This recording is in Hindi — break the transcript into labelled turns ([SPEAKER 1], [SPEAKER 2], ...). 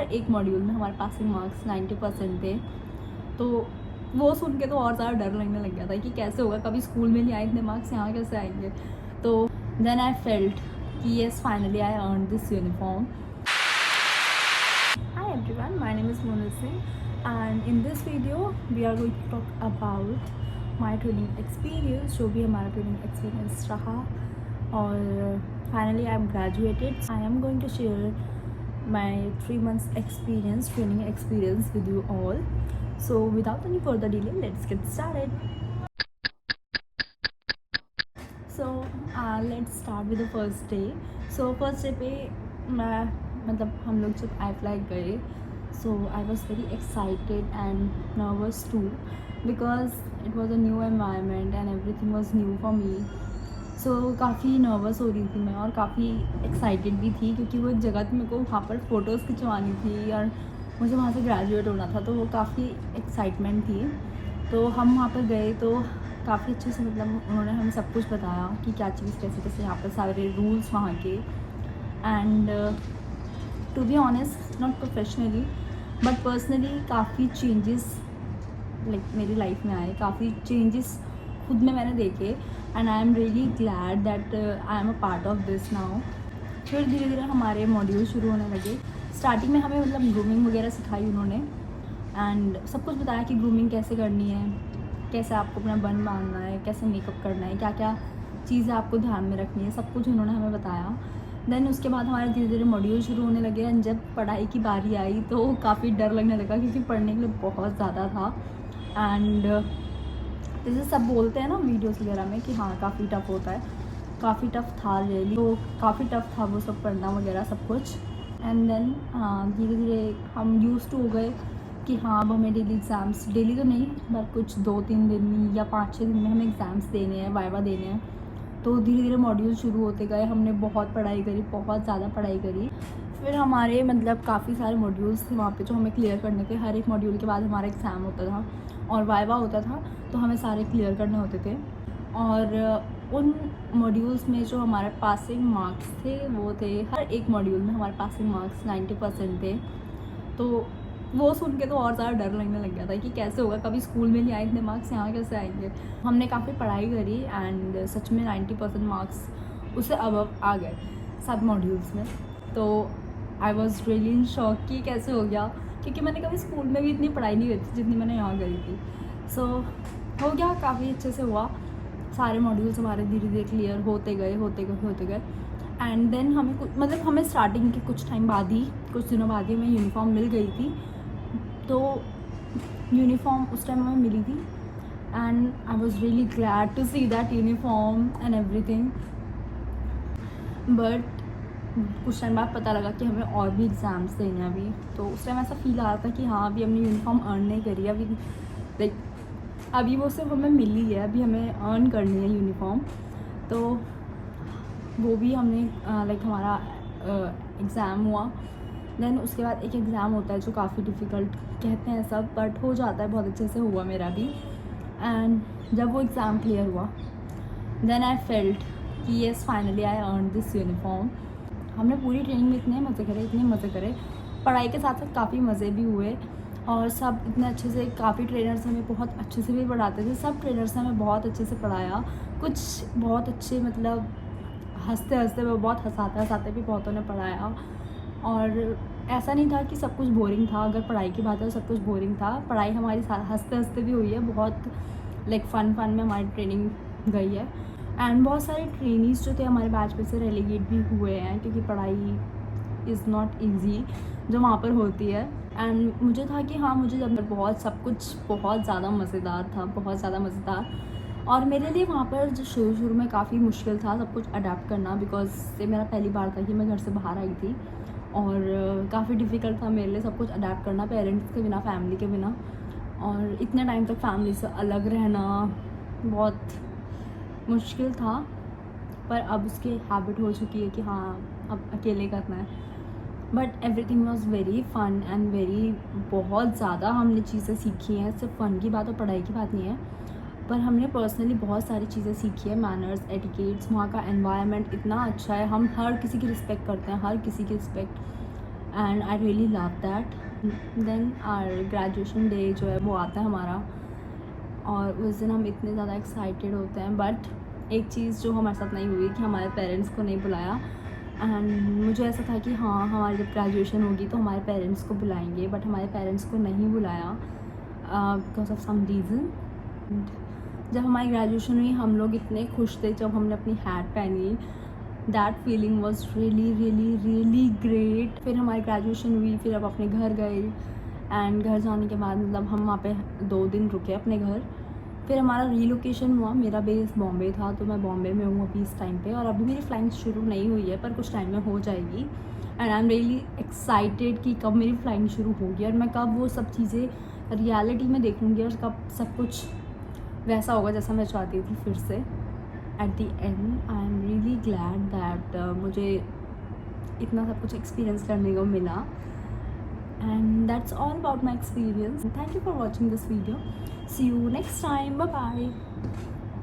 [SPEAKER 1] हर एक मॉड्यूल में हमारे पासिंग मार्क्स 90% थे। तो वो सुन के तो और ज़्यादा डर लगने लग गया था कि कैसे होगा, कभी स्कूल में नहीं आए इतने मार्क्स, यहाँ कैसे आएंगे। तो देन आई फेल्ट कि yes finally I earn this uniform. Hi everyone, my name is Monal Singh and in this video we are going to talk about my training experience, जो भी हमारा training experience रहा। और finally I am graduated. I am going to share my 3 months experience, training experience with you all. So without any further delay, let's get started. So let's start with the first day. So first day पे मैं मतलब हम लोग जब आई फ्लाई गए, so I was very excited and nervous too because it was a new environment and everything was new for me. So काफ़ी नर्वस हो रही थी मैं और काफ़ी एक्साइटेड भी थी क्योंकि वो एक जगह थी, मेरे को वहाँ पर फ़ोटोज़ खिंचवानी थी और मुझे वहाँ से ग्रेजुएट होना था, तो वो काफ़ी एक्साइटमेंट थी। तो हम वहाँ पर गए तो काफ़ी अच्छे से मतलब उन्होंने हमें सब कुछ बताया कि क्या चीज़ कैसे कैसे, यहाँ पर सारे रूल्स वहाँ के। And to be honest, not professionally but personally काफ़ी चेंजेस लाइक मेरी लाइफ में आए, काफ़ी चेंजेस खुद में मैंने देखे and I am really glad that I am a part of this now. फिर धीरे धीरे हमारे मॉड्यूल शुरू होने लगे। स्टार्टिंग में हमें मतलब ग्रूमिंग वगैरह सिखाई उन्होंने एंड सब कुछ बताया कि ग्रूमिंग कैसे करनी है, कैसे आपको अपना बन बांधना है, कैसे मेकअप करना है, क्या क्या चीज़ें आपको ध्यान में रखनी है, सब कुछ उन्होंने हमें बताया। देन उसके बाद हमारे धीरे धीरे मॉड्यूल शुरू होने लगे एंड जब पढ़ाई की बारी आई तो काफ़ी डर लगने लगा क्योंकि पढ़ने के लिए बहुत ज़्यादा था। एंड जैसे सब बोलते हैं ना वीडियोस वगैरह में कि हाँ काफ़ी टफ़ होता है, काफ़ी टफ़ था रियली, तो काफ़ी टफ़ था वो सब पढ़ना वगैरह सब कुछ। एंड देन धीरे धीरे हम यूज़ टू हो गए कि हाँ अब हमें डेली एग्ज़ाम्स, डेली तो नहीं बट कुछ 2-3 दिन में या 5-6 दिन में हमें एग्ज़ाम्स देने हैं, वाइवा देने हैं। तो धीरे धीरे मॉड्यूल शुरू होते गए, हमने बहुत पढ़ाई करी, बहुत ज़्यादा पढ़ाई करी। फिर हमारे मतलब काफ़ी सारे मॉड्यूल्स थे वहाँ पे जो हमें क्लियर करने थे। हर एक मॉड्यूल के बाद हमारा एग्ज़ाम होता था और वाइवा होता था, तो हमें सारे क्लियर करने होते थे। और उन मॉड्यूल्स में जो हमारे पासिंग मार्क्स थे वो थे, हर एक मॉड्यूल में हमारे पासिंग मार्क्स 90% थे। तो वो सुन के तो और ज़्यादा डर लगने लग गया था कि कैसे होगा, कभी स्कूल में नहीं आए इतने मार्क्स, यहाँ कैसे आएंगे। हमने काफ़ी पढ़ाई करी एंड सच में 90% मार्क्स उससे अबव आ गए सब मॉड्यूल्स में। तो आई वॉज रियली इन शॉक कि कैसे हो गया, क्योंकि मैंने कभी स्कूल में भी इतनी पढ़ाई नहीं करी थी जितनी मैंने यहाँ करी थी। सो हो गया, काफ़ी अच्छे से हुआ। सारे मॉड्यूल्स हमारे धीरे धीरे क्लियर होते गए एंड देन हमें मतलब हमें स्टार्टिंग के कुछ टाइम बाद ही, कुछ दिनों बाद ही हमें यूनिफॉर्म मिल गई थी। तो यूनिफॉर्म उस टाइम हमें मिली थी and I was really glad to see that uniform and everything. But कुछ टाइम बाद पता लगा कि हमें और भी एग्ज़ाम्स देने हैं अभी। तो उस टाइम ऐसा फील आ रहा था कि हाँ अभी हमने यूनिफॉर्म अर्न नहीं करी, अभी लाइक अभी वो सिर्फ हमें मिली है, अभी हमें अर्न करनी है यूनिफॉर्म। तो वो भी हमने लाइक हमारा एग्ज़ाम हुआ। देन उसके बाद एक एग्ज़ाम होता है जो काफ़ी डिफ़िकल्ट कहते हैं सब, बट हो जाता है, बहुत अच्छे से हुआ मेरा भी। एंड जब वो एग्ज़ाम क्लियर हुआ देन आई फेल्ट कि yes finally I earn this uniform. हमने पूरी ट्रेनिंग में इतने मज़े करे, पढ़ाई के साथ साथ काफ़ी मज़े भी हुए और सब इतने अच्छे से, काफ़ी ट्रेनर्स हमें बहुत अच्छे से भी पढ़ाते थे, सब ट्रेनर्स ने हमें बहुत अच्छे से पढ़ाया। कुछ बहुत अच्छे मतलब हंसते हंसते बहुत हंसाते भी बहुतों ने पढ़ाया। और ऐसा नहीं था कि सब कुछ बोरिंग था, अगर पढ़ाई की बात है तो सब कुछ बोरिंग था। पढ़ाई हमारी हंसते हंसते भी हुई है, बहुत लाइक फ़न में हमारी ट्रेनिंग गई है। एंड बहुत सारे ट्रेनीज़ जो थे हमारे बैच में से रेलीगेट भी हुए हैं क्योंकि पढ़ाई इज़ नॉट ईजी जो वहाँ पर होती है। एंड मुझे था कि हाँ मुझे जब बहुत सब कुछ बहुत ज़्यादा मज़ेदार था, बहुत ज़्यादा मज़ेदार। और मेरे लिए वहाँ पर जो शुरू में काफ़ी मुश्किल था सब कुछ अडेप्ट करना, बिकॉज ये मेरा पहली बार था कि मैं घर से बाहर आई थी और काफ़ी डिफ़िकल्ट था मेरे लिए सब कुछ अडेप्ट करना, पेरेंट्स के बिना, फैमिली के बिना। और इतने टाइम तक फैमिली से अलग रहना बहुत मुश्किल था, पर अब उसकी हैबिट हो चुकी है कि हाँ अब अकेले करना है। But everything was very fun and very, बहुत ज़्यादा हमने चीज़ें सीखी हैं। सिर्फ फ़न की बात और पढ़ाई की बात नहीं है, पर हमने पर्सनली बहुत सारी चीज़ें सीखी है, मैनर्स, एटिकेट्स। वहाँ का एनवायरनमेंट इतना अच्छा है, हम हर किसी की रिस्पेक्ट करते हैं, हर किसी की respect. And I really love that. Then our graduation day जो है वो आता है हमारा, और उस दिन हम इतने ज़्यादा एक्साइटेड होते हैं. बट एक चीज़ जो हमारे साथ नहीं हुई कि हमारे पेरेंट्स को नहीं बुलाया. एंड मुझे ऐसा था कि हाँ, हमारी जब ग्रेजुएशन होगी तो हमारे पेरेंट्स को बुलाएंगे, बट हमारे पेरेंट्स को नहीं बुलाया बिकॉज ऑफ सम रीज़न. जब हमारी ग्रेजुएशन हुई हम लोग इतने खुश थे जब हमने अपनी हैट पहनी. That feeling was really really really great. फिर हमारी ग्रेजुएशन हुई, फिर अब अपने घर गए, एंड घर जाने के बाद मतलब हम वहाँ पे 2 दिन रुके अपने घर. फिर हमारा रीलोकेशन हुआ. मेरा बेस बॉम्बे था तो मैं बॉम्बे में हूँ अभी इस टाइम पे, और अभी मेरी फ्लाइंग शुरू नहीं हुई है पर कुछ टाइम में हो जाएगी. And I am really excited कि कब मेरी फ्लाइंग शुरू होगी और मैं कब वो सब चीज़ें रियलिटी में देखूँगी और कब सब कुछ वैसा होगा जैसा मैं चाहती थी फिर से. At the end I am really glad that मुझे इतना सब कुछ एक्सपीरियंस करने को मिला. And that's all about my experience. Thank you for watching this video. See you next time. Bye bye.